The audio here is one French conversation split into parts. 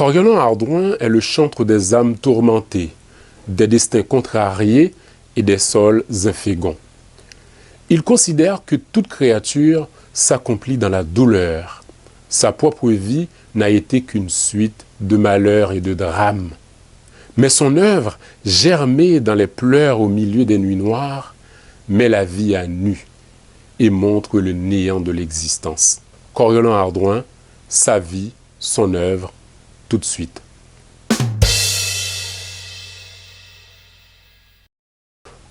Coriolan-Ardouin est le chantre des âmes tourmentées, des destins contrariés et des sols infégons. Il considère que toute créature s'accomplit dans la douleur. Sa propre vie n'a été qu'une suite de malheurs et de drames. Mais son œuvre, germée dans les pleurs au milieu des nuits noires, met la vie à nu et montre le néant de l'existence. Coriolan-Ardouin, sa vie, son œuvre, tout de suite.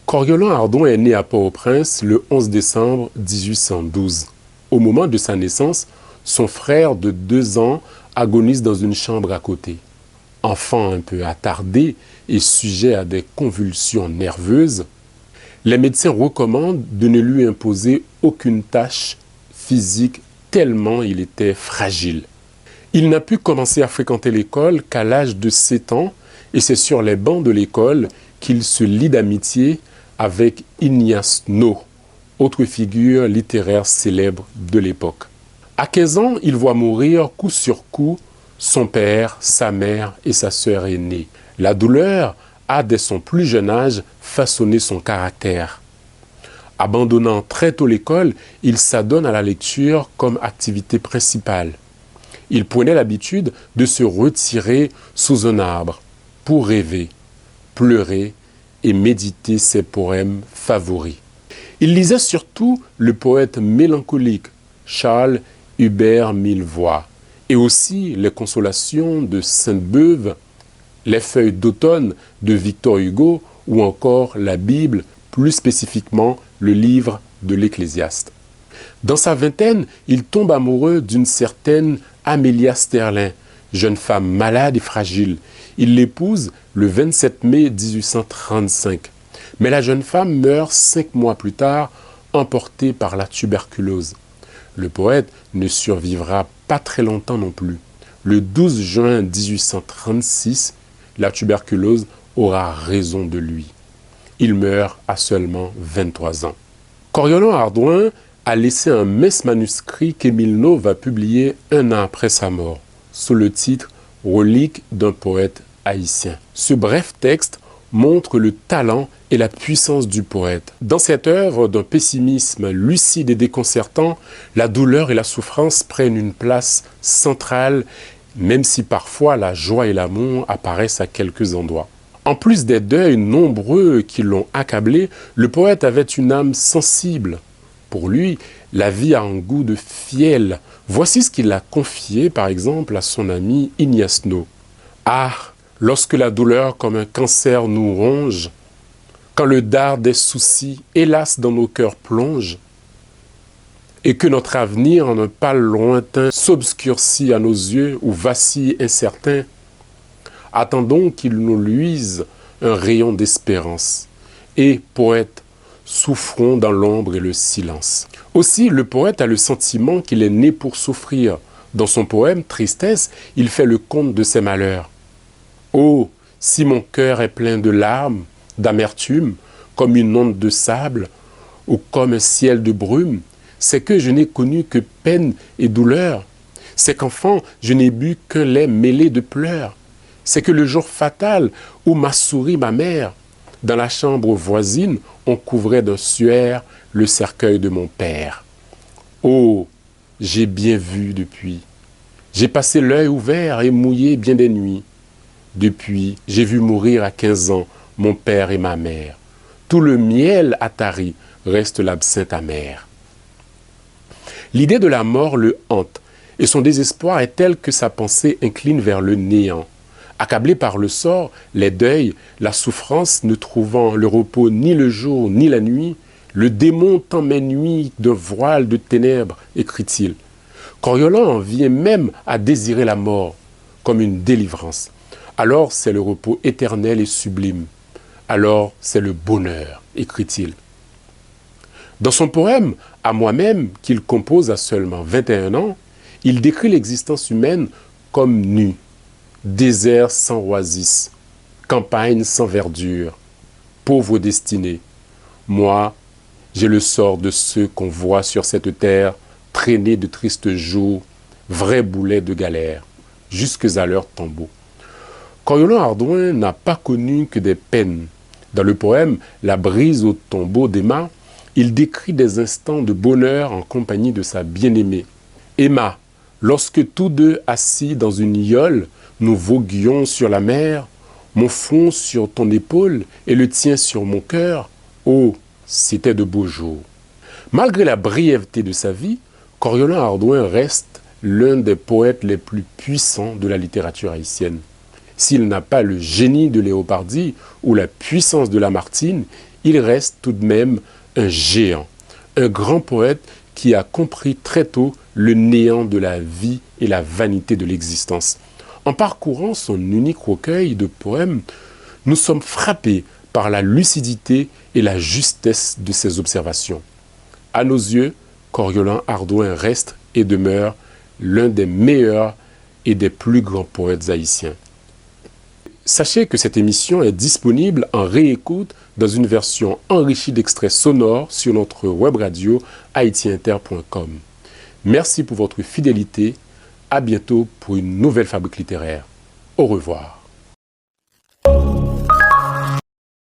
Coriolan-Ardouin est né à Port-au-Prince le 11 décembre 1812. Au moment de sa naissance, son frère de 2 ans agonise dans une chambre à côté. Enfant un peu attardé et sujet à des convulsions nerveuses, les médecins recommandent de ne lui imposer aucune tâche physique tellement il était fragile. Il n'a pu commencer à fréquenter l'école qu'à l'âge de 7 ans et c'est sur les bancs de l'école qu'il se lie d'amitié avec Ignace No, autre figure littéraire célèbre de l'époque. À 15 ans, il voit mourir coup sur coup son père, sa mère et sa sœur aînée. La douleur a, dès son plus jeune âge, façonné son caractère. Abandonnant très tôt l'école, il s'adonne à la lecture comme activité principale. Il prenait l'habitude de se retirer sous un arbre pour rêver, pleurer et méditer ses poèmes favoris. Il lisait surtout le poète mélancolique Charles Hubert Millevoye et aussi les Consolations de Sainte-Beuve, les Feuilles d'automne de Victor Hugo ou encore la Bible, plus spécifiquement le livre de l'Ecclésiaste. Dans sa vingtaine, il tombe amoureux d'une certaine Amélia Sterling, jeune femme malade et fragile. Il l'épouse le 27 mai 1835. Mais la jeune femme meurt 5 mois plus tard, emportée par la tuberculose. Le poète ne survivra pas très longtemps non plus. Le 12 juin 1836, la tuberculose aura raison de lui. Il meurt à seulement 23 ans. Coriolan-Ardouin a laissé un mince manuscrit qu'Émile No va publier 1 an après sa mort, sous le titre « Relique d'un poète haïtien ». Ce bref texte montre le talent et la puissance du poète. Dans cette œuvre d'un pessimisme lucide et déconcertant, la douleur et la souffrance prennent une place centrale, même si parfois la joie et l'amour apparaissent à quelques endroits. En plus des deuils nombreux qui l'ont accablé, le poète avait une âme sensible. Pour lui, la vie a un goût de fiel. Voici ce qu'il a confié, par exemple, à son ami Ignace No. « Ah, lorsque la douleur comme un cancer nous ronge, quand le dard des soucis, hélas, dans nos cœurs plonge, et que notre avenir en un pâle lointain s'obscurcit à nos yeux ou vacille incertain, attendons qu'il nous luise un rayon d'espérance. Et, poète, souffrons dans l'ombre et le silence. » Aussi, le poète a le sentiment qu'il est né pour souffrir. Dans son poème « Tristesse », il fait le compte de ses malheurs. « Oh, si mon cœur est plein de larmes, d'amertume, comme une onde de sable, ou comme un ciel de brume, c'est que je n'ai connu que peine et douleur. C'est qu'enfant, je n'ai bu qu'un lait mêlé de pleurs. C'est que le jour fatal où m'a souri ma mère, dans la chambre voisine, on couvrait d'un suaire le cercueil de mon père. Oh, j'ai bien vu depuis. J'ai passé l'œil ouvert et mouillé bien des nuits. Depuis, j'ai vu mourir à 15 ans mon père et ma mère. Tout le miel attari reste l'absinthe amère. » L'idée de la mort le hante et son désespoir est tel que sa pensée incline vers le néant. Accablé par le sort, les deuils, la souffrance ne trouvant le repos ni le jour ni la nuit, le démon tend mes nuits d'un voile de ténèbres, écrit-il. Coriolan en vient même à désirer la mort comme une délivrance. Alors c'est le repos éternel et sublime. Alors c'est le bonheur, écrit-il. Dans son poème « À moi-même » qu'il compose à seulement 21 ans, il décrit l'existence humaine comme nue. Désert sans oasis, campagne sans verdure, pauvre destinée. Moi, j'ai le sort de ceux qu'on voit sur cette terre traîner de tristes jours, vrais boulets de galère. jusque à leur tombeau. Coriolan Hardouin n'a pas connu que des peines. Dans le poème « La brise au tombeau d'Emma », il décrit des instants de bonheur en compagnie de sa bien-aimée. « Emma, lorsque tous deux assis dans une yole, nous voguions sur la mer, mon front sur ton épaule et le tien sur mon cœur, oh, c'était de beaux jours. » Malgré la brièveté de sa vie, Coriolan Hardouin reste l'un des poètes les plus puissants de la littérature haïtienne. S'il n'a pas le génie de Léopardi ou la puissance de Lamartine, il reste tout de même un géant, un grand poète qui a compris très tôt le néant de la vie et la vanité de l'existence. En parcourant son unique recueil de poèmes, nous sommes frappés par la lucidité et la justesse de ses observations. À nos yeux, Coriolan Hardouin reste et demeure l'un des meilleurs et des plus grands poètes haïtiens. Sachez que cette émission est disponible en réécoute dans une version enrichie d'extraits sonores sur notre web radio haitiinter.com. Merci pour votre fidélité. À bientôt pour une nouvelle fabrique littéraire. Au revoir.